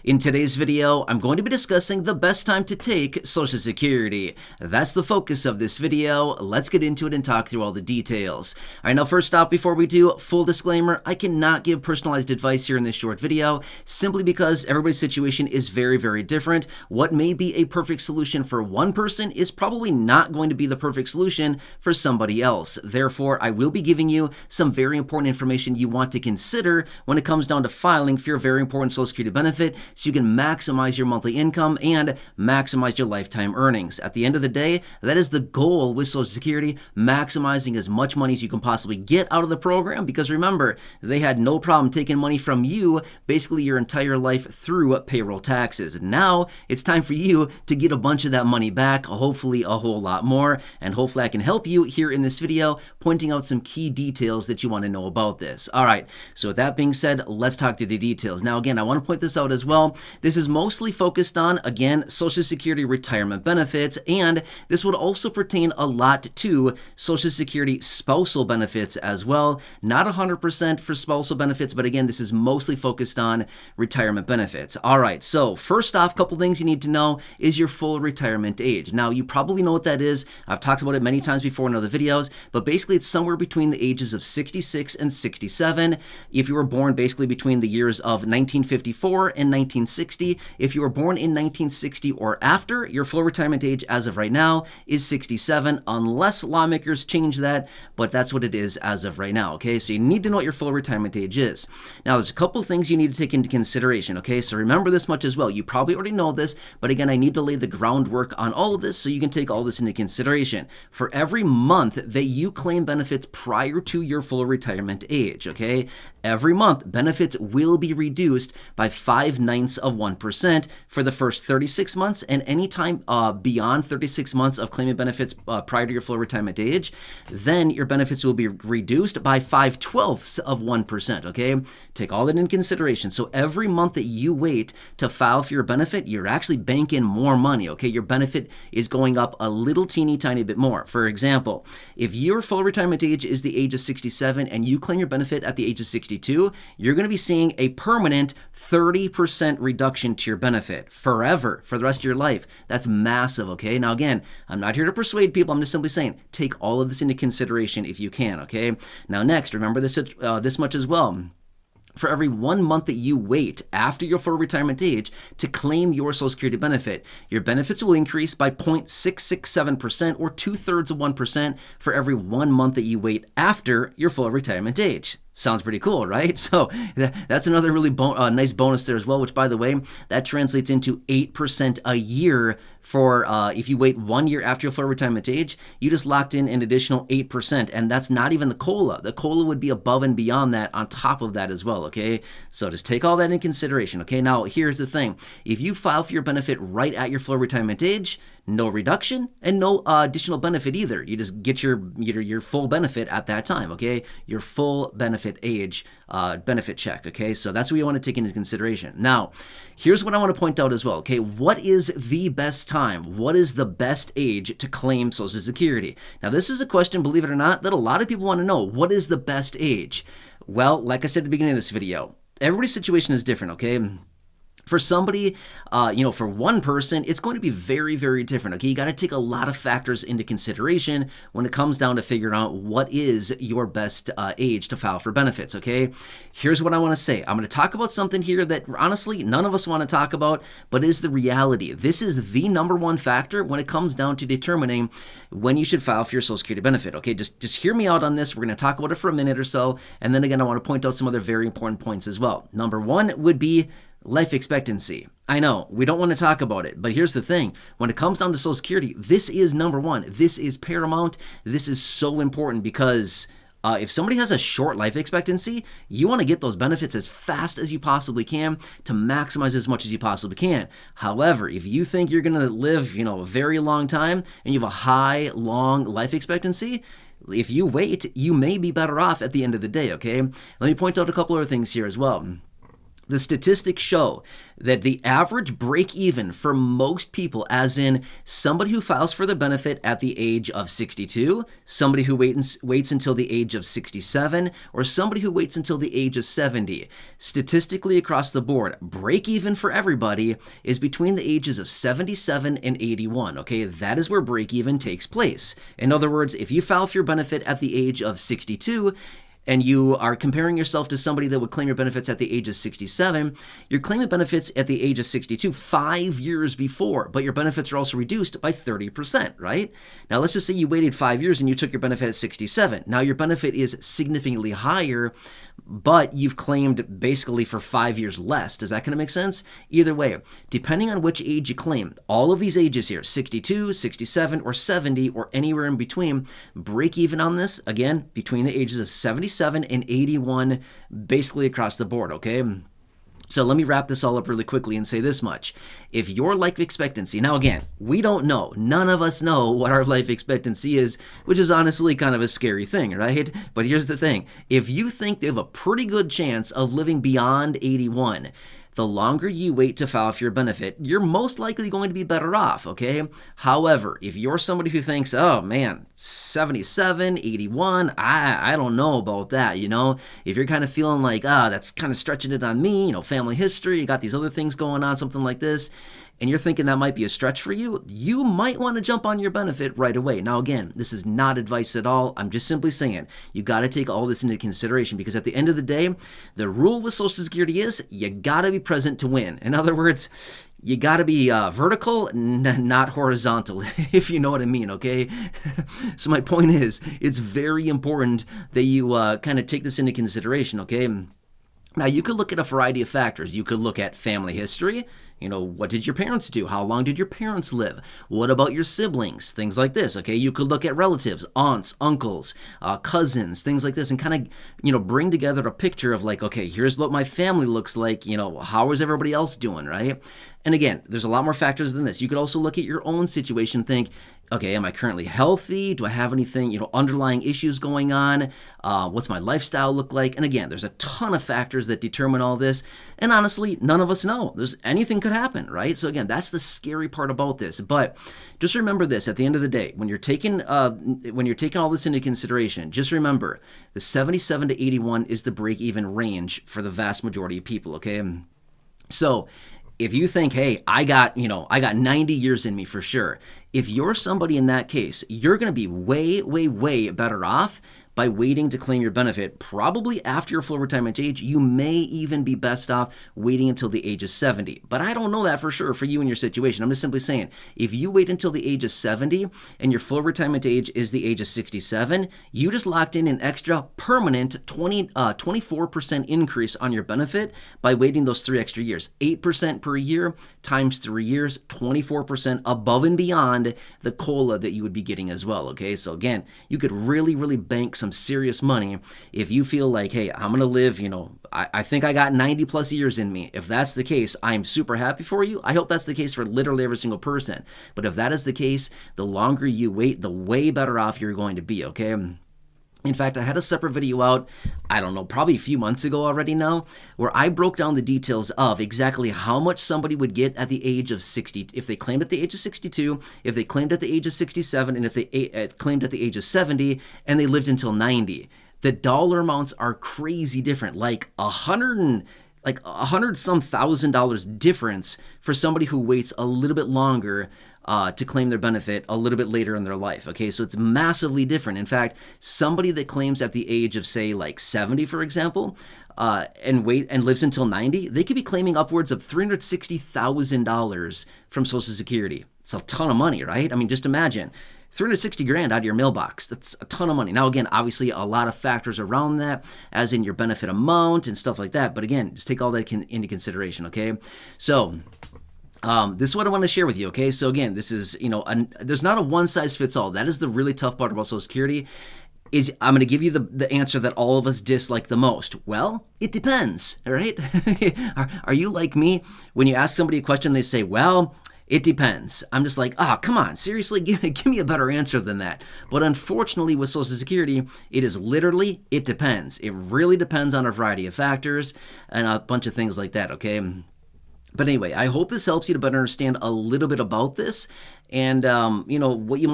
In today's video, I'm going to be discussing the best time to take Social Security. That's the focus of this video. Let's get into it and talk through all the details. Alright, now first off, before we do, full disclaimer, I cannot give personalized advice here in this short video, simply because everybody's situation is very, very different. What may be a perfect solution for one person is probably not going to be the perfect solution for somebody else. Therefore, I will be giving you some very important information you want to consider when it comes down to filing for your very important Social Security benefit, so you can maximize your monthly income and maximize your lifetime earnings. At the end of the day, that is the goal with Social Security, maximizing as much money as you can possibly get out of the program, because remember, they had no problem taking money from you basically your entire life through payroll taxes. Now, it's time for you to get a bunch of that money back, hopefully a whole lot more, and hopefully I can help you here in this video, pointing out some key details that you want to know about this. Alright, so with that being said, let's talk through the details. Now again, I want to point this out as well. This is mostly focused on, again, Social Security retirement benefits, and this would also pertain a lot to Social Security spousal benefits as well. Not 100% for spousal benefits, but again, this is mostly focused on retirement benefits. All right, so first off, a couple things you need to know is your full retirement age. Now, you probably know what that is. I've talked about it many times before in other videos, but basically it's somewhere between the ages of 66 and 67. If you were born basically between the years of 1954 and 1960, if you were born in 1960 or after, your full retirement age as of right now is 67, unless lawmakers change that, but that's what it is as of right now, okay? So you need to know what your full retirement age is. Now, there's a couple things you need to take into consideration, okay? So remember this much as well. You probably already know this, but again, I need to lay the groundwork on all of this so you can take all this into consideration. For every month that you claim benefits prior to your full retirement age, okay? Every month, benefits will be reduced by 0.05% for the first 36 months, and any time beyond 36 months of claiming benefits prior to your full retirement age, then your benefits will be reduced by 0.05%, okay? Take all that in consideration. So every month that you wait to file for your benefit, you're actually banking more money, okay? Your benefit is going up a little teeny tiny bit more. For example, if your full retirement age is the age of 67 and you claim your benefit at the age of 62, you're going to be seeing a permanent 30% reduction to your benefit forever, for the rest of your life. That's massive, okay? Now again, I'm not here to persuade people. I'm just simply saying, take all of this into consideration if you can, okay? Now next, remember this much as well. For every 1 month that you wait after your full retirement age to claim your Social Security benefit, your benefits will increase by 0.667%, or 2/3 for every 1 month that you wait after your full retirement age. Sounds pretty cool, right? So that's another really nice bonus there as well, which, by the way, that translates into 8% a year for if you wait 1 year after your full retirement age, you just locked in an additional 8%, and that's not even the COLA. The COLA would be above and beyond that on top of that as well, okay? So just take all that in consideration, okay? Now, here's the thing. If you file for your benefit right at your full retirement age, no reduction and no additional benefit either. You just get your full benefit at that time, okay? Your full benefit age benefit check, okay? So that's what you want to take into consideration. Now, here's what I want to point out as well, okay? What is the best time? What is the best age to claim Social Security? Now, this is a question, believe it or not, that a lot of people want to know. What is the best age? Well, like I said at the beginning of this video, everybody's situation is different, okay? For somebody, for one person, it's going to be very, very different, okay? You got to take a lot of factors into consideration when it comes down to figuring out what is your best age to file for benefits, okay? Here's what I want to say. I'm going to talk about something here that, honestly, none of us want to talk about, but is the reality. This is the number one factor when it comes down to determining when you should file for your Social Security benefit, okay? Just hear me out on this. We're going to talk about it for a minute or so, and then again, I want to point out some other very important points as well. Number one would be life expectancy. I know, we don't want to talk about it, but here's the thing. When it comes down to Social Security, this is number one. This is paramount. This is so important because if somebody has a short life expectancy, you want to get those benefits as fast as you possibly can to maximize as much as you possibly can. However, if you think you're going to live, a very long time and you have a high, long life expectancy, if you wait, you may be better off at the end of the day, okay? Let me point out a couple other things here as well. The statistics show that the average break even for most people, as in somebody who files for the benefit at the age of 62, somebody who waits until the age of 67, or somebody who waits until the age of 70, statistically across the board, break even for everybody is between the ages of 77 and 81. Okay, that is where break even takes place. In other words, if you file for your benefit at the age of 62, and you are comparing yourself to somebody that would claim your benefits at the age of 67, you're claiming benefits at the age of 62 5 years before, but your benefits are also reduced by 30%, right? Now, let's just say you waited 5 years and you took your benefit at 67. Now, your benefit is significantly higher, but you've claimed basically for 5 years less. Does that kind of make sense? Either way, depending on which age you claim, all of these ages here, 62, 67, or 70, or anywhere in between, break even on this, again, between the ages of 77 and 81, basically across the board, okay? So let me wrap this all up really quickly and say this much. If your life expectancy, now again, we don't know, none of us know what our life expectancy is, which is honestly kind of a scary thing, right? But here's the thing. If you think they have a pretty good chance of living beyond 81, the longer you wait to file for your benefit, you're most likely going to be better off, okay? However, if you're somebody who thinks, oh man, 77, 81, I don't know about that, you know? If you're kind of feeling like, that's kind of stretching it on me, you know, family history, you got these other things going on, something like this, and you're thinking that might be a stretch for you, you might want to jump on your benefit right away. Now, again, this is not advice at all. I'm just simply saying you got to take all this into consideration because at the end of the day, the rule with Social Security is you got to be present to win. In other words, you got to be vertical, not horizontal, if you know what I mean, okay? So my point is, it's very important that you kind of take this into consideration, okay? Now, you could look at a variety of factors. You could look at family history. You know, what did your parents do? How long did your parents live? What about your siblings? Things like this, okay? You could look at relatives, aunts, uncles, cousins, things like this, and kind of, you know, bring together a picture of like, okay, here's what my family looks like. You know, how is everybody else doing, right? And again, there's a lot more factors than this. You could also look at your own situation, think, okay, am I currently healthy? Do I have anything, you know, underlying issues going on? What's my lifestyle look like? And again, there's a ton of factors that determine all this. And honestly, none of us know. Anything could happen, right? So again, that's the scary part about this. But just remember this: at the end of the day, when you're taking all this into consideration, just remember the 77 to 81 is the break-even range for the vast majority of people. Okay, so if you think, hey, I got 90 years in me for sure. If you're somebody in that case, you're going to be way, way, way better off by waiting to claim your benefit, probably after your full retirement age. You may even be best off waiting until the age of 70. But I don't know that for sure for you and your situation. I'm just simply saying, if you wait until the age of 70 and your full retirement age is the age of 67, you just locked in an extra permanent 24% increase on your benefit by waiting those 3 extra years. 8% per year times 3 years, 24% above and beyond the COLA that you would be getting as well, okay? So again, you could really, really bank some serious money if you feel like, hey, I'm going to live, I think I got 90 plus years in me. If that's the case, I'm super happy for you. I hope that's the case for literally every single person. But if that is the case, the longer you wait, the way better off you're going to be, okay? In fact, I had a separate video out, I don't know, probably a few months ago already now, where I broke down the details of exactly how much somebody would get at the age of 60, if they claimed at the age of 62, if they claimed at the age of 67, and if they claimed at the age of 70, and they lived until 90. The dollar amounts are crazy different, like $100 some $1,000 difference for somebody who waits a little bit longer to claim their benefit a little bit later in their life. Okay, so it's massively different. In fact, somebody that claims at the age of, say, like 70, for example, and lives until 90, they could be claiming upwards of $360,000 from Social Security. It's a ton of money, right? I mean, just imagine. $360,000 out of your mailbox. That's a ton of money. Now, again, obviously a lot of factors around that, as in your benefit amount and stuff like that. But again, just take all that into consideration, okay? So this is what I want to share with you, okay? So again, this is, there's not a one-size-fits-all. That is the really tough part about Social Security. I'm going to give you the answer that all of us dislike the most. Well, it depends, all right? Are you like me? When you ask somebody a question, they say, well, It depends. I'm just like, oh, come on, seriously, give me a better answer than that. But unfortunately, with Social Security, it is literally, it depends. It really depends on a variety of factors and a bunch of things like that, okay? But anyway, I hope this helps you to better understand a little bit about this, and what you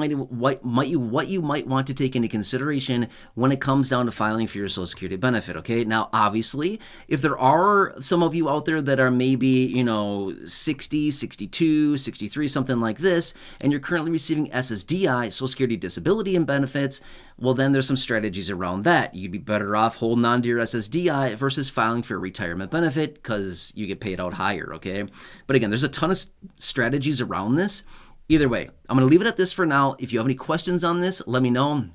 might want to take into consideration when it comes down to filing for your Social Security benefit. Okay, now obviously, if there are some of you out there that are maybe 60, 62, 63, something like this, and you're currently receiving SSDI, Social Security Disability and benefits, well then there's some strategies around that. You'd be better off holding on to your SSDI versus filing for a retirement benefit because you get paid out higher. Okay, but again, there's a ton of strategies around this. Either way, I'm going to leave it at this for now. If you have any questions on this, let me know.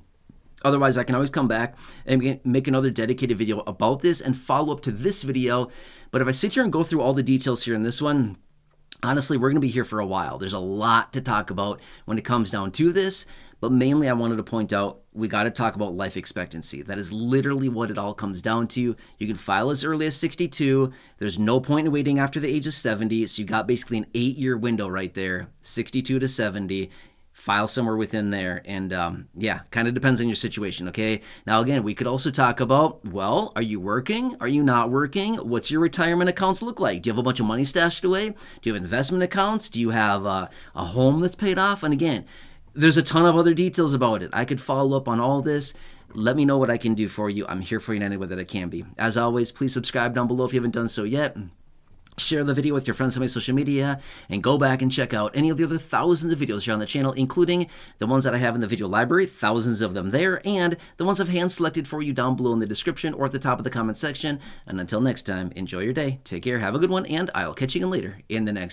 Otherwise, I can always come back and make another dedicated video about this and follow up to this video. But if I sit here and go through all the details here in this one, honestly, we're going to be here for a while. There's a lot to talk about when it comes down to this. But mainly, I wanted to point out, we got to talk about life expectancy. That is literally what it all comes down to. You can file as early as 62. There's no point in waiting after the age of 70. So you got basically an 8-year window right there, 62 to 70. File somewhere within there. And yeah, kind of depends on your situation, okay? Now, again, we could also talk about, well, are you working? Are you not working? What's your retirement accounts look like? Do you have a bunch of money stashed away? Do you have investment accounts? Do you have a home that's paid off? And again, there's a ton of other details about it. I could follow up on all this. Let me know what I can do for you. I'm here for you in any way that I can be. As always, please subscribe down below if you haven't done so yet. Share the video with your friends on my social media, and go back and check out any of the other thousands of videos here on the channel, including the ones that I have in the video library, thousands of them there, and the ones I've hand-selected for you down below in the description or at the top of the comment section. And until next time, enjoy your day, take care, have a good one, and I'll catch you again later in the next